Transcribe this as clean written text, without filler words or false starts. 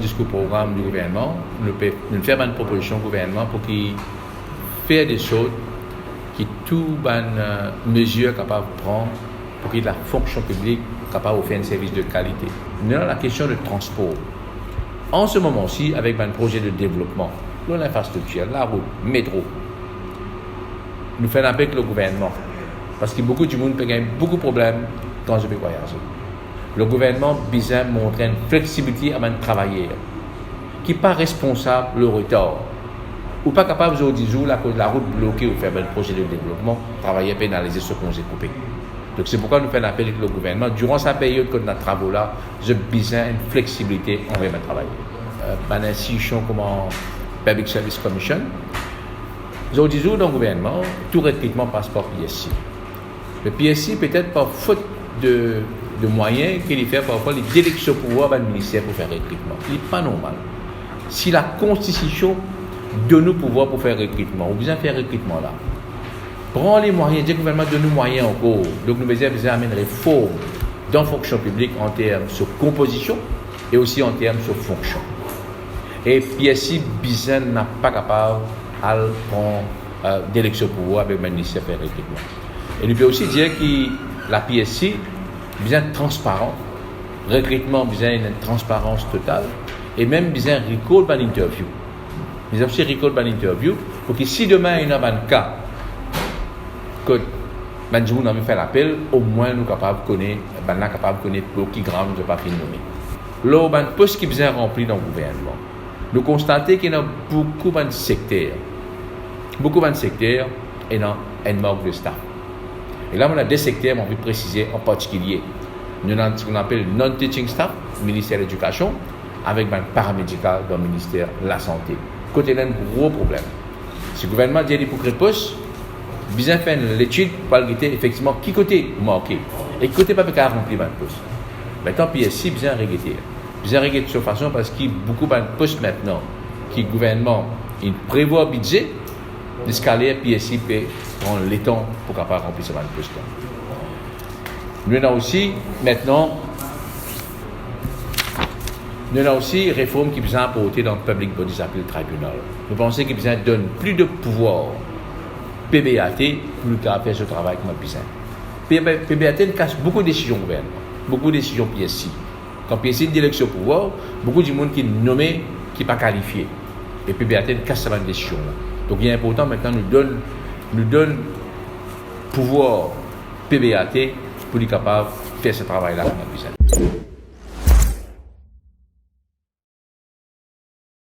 discours programme du gouvernement, nous faisons une proposition au gouvernement pour qu'il fasse des choses qui tout mesures capable de prendre pour que la fonction publique capable de faire un service de qualité. Nous avons la question de transport. En ce moment-ci, avec un projet de développement, l'infrastructure, la route, métro, nous faisons avec le gouvernement. Parce que beaucoup de monde peut gagner beaucoup de problèmes quand je vais voyager. Le gouvernement a besoin de montrer une flexibilité à travailler, qui n'est pas responsable le retard, ou pas capable aujourd'hui la route bloquée ou faire un projet de développement, travailler pénaliser ce qu'on a coupé. Donc c'est pourquoi nous faisons appel avec le gouvernement. Durant cette période que nous avons travaux là, j'ai besoin d'une flexibilité envers mes travailleurs. Une institution comme Public Service Commission, aujourd'hui dans le gouvernement, tout recrutement passe par PSC. Le PSC peut-être par faute de moyens qu'il fait parfois les délégations au pouvoir du ministère pour faire recrutement. Il n'est pas normal. Si la Constitution donne nous pouvoir pour faire recrutement, ou besoin de faire recrutement là, prends les moyens, le gouvernement donne nous moyens encore. Donc nous besoin d'amener une réforme dans la fonction publique en termes de composition et aussi en termes de fonction. Et PSC besoin n'a pas capable de prendre d'élection au pouvoir avec le ministère pour faire recrutement. Et nous pouvons aussi dire que la PSC besoin de transparent, recrutement besoin d'une transparence totale et même besoin de recall une interview. Nous avons aussi recall une interview pour que si demain il y a un cas que nous avons fait l'appel, au moins nous sommes capables de connaître pour qui grand nous ne pas nommer. Là, il y a un poste qui est besoin rempli dans le gouvernement. Nous constatons qu'il y a beaucoup de secteurs. Beaucoup de secteurs et dans un manque de staff. Et là, on a des secteurs, on veut préciser en particulier. Nous avons ce qu'on appelle non-teaching staff, ministère de l'Éducation, avec un paramédical dans le ministère de la Santé. Côté là, un gros problème. Si le gouvernement dit pour créer poste, bien faire l'étude pour regarder effectivement qui côté manqué et qui côté pas peut remplir un poste. Maintenant, PSC bien regarder. Bien regarder de cette façon parce qu'il y a beaucoup de postes maintenant qui le gouvernement il prévoit un budget. L'escalier PSC peut prendre le temps pour capable remplir ce poste. Nous avons aussi maintenant réforme qui vient apporter dans le Public Bodies Appeal Tribunal. Nous pensons qu'il vient donner plus de pouvoir PBAT pour nous faire ce travail comme besoin. PBAT casse beaucoup de décisions gouvernement, beaucoup de décisions PSC. Quand PSC dit au pouvoir, beaucoup de monde qui est nommé, qui n'est pas qualifié. Et PBAT casse cette décision. Donc il est important maintenant nous donne pouvoir PBAT pour être capable de faire ce travail-là comme besoin.